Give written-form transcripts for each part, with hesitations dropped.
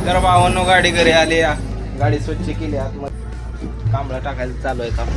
तर भावांनो गाडी घरी आली, गाडी स्वच्छ केली, आतमध्ये कांबळा टाकायला चालू आहे काम.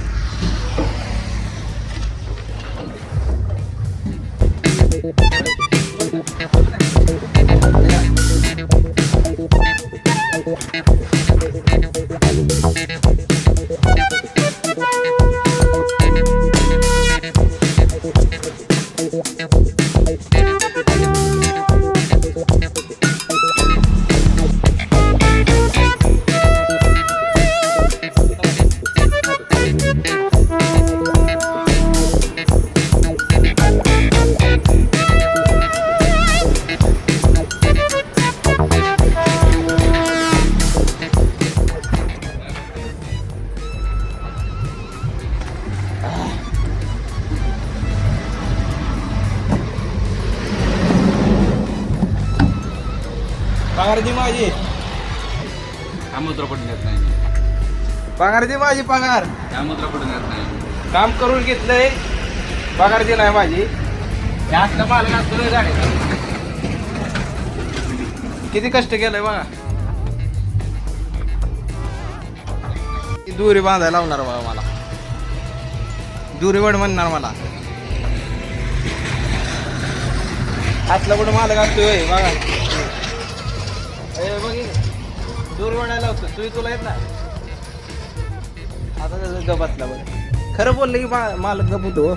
पगार दे माझी, त्यामुद्रा पडून येत नाही. पगार दे माझी, पगार. त्यामुद्रा पडून येत नाही. काम करून घेतलंय, पगार दे नाही माझी. जास्त मालक असतो गाडी. किती कष्ट केलंय बघा. दुरी बांधायला लावणार बघा मला, दुरीवड म्हणणार मला. हातला कुठं मालक असतोय बघा. दूर वाढायला होतं तुला येत ना. आता त्याचं गप बसला बरं. खरं बोललं की मालक गप होतो.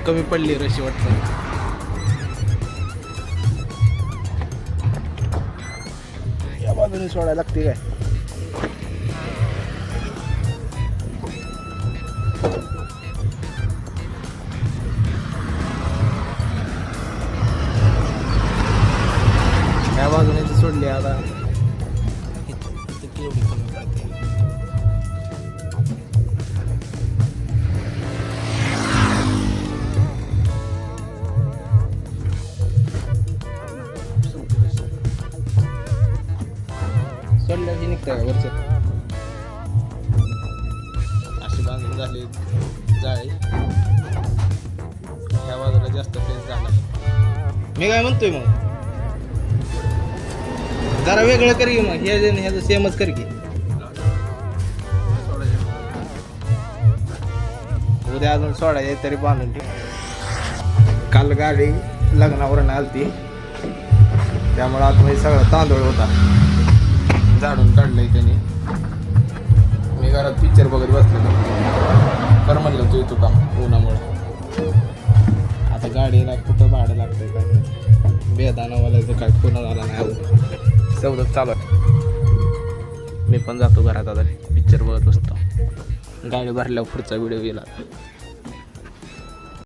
कमी पडली रशी वाटतं. या बाजूने सोडायला लागते काय. या बाजूने सोडली आता. एवढी कमी पडते. सोडल्याची निघतंय वरचं. अशी बांधून झाली जाळी. ह्या बाजूला जास्त पेस झाला. मी काय म्हणतोय मग, जरा वेगळं कर की मग. ह्याचं सेमच कर की. उद्या अजून सोडायचे तरी बांधून ठेव. काल गाडी लग्नावरून आलती, त्यामुळे आतमध्ये सगळा तांदूळ होता. झाडून काढलंय त्याने. मी घरात पिक्चर बघत बसलेलो. कर म्हणलं तू येतो काम उन्हामुळे. आता गाडीला कुठं भाडं लागतंय काय. बेदानावाल्याचं काय फोन झाला नाही अजून. सवलत चालू आहे. मी पण जातो घरात आता, पिक्चर बघत बसतो. गाडी भरल्यावर पुढचा व्हिडिओ येईल.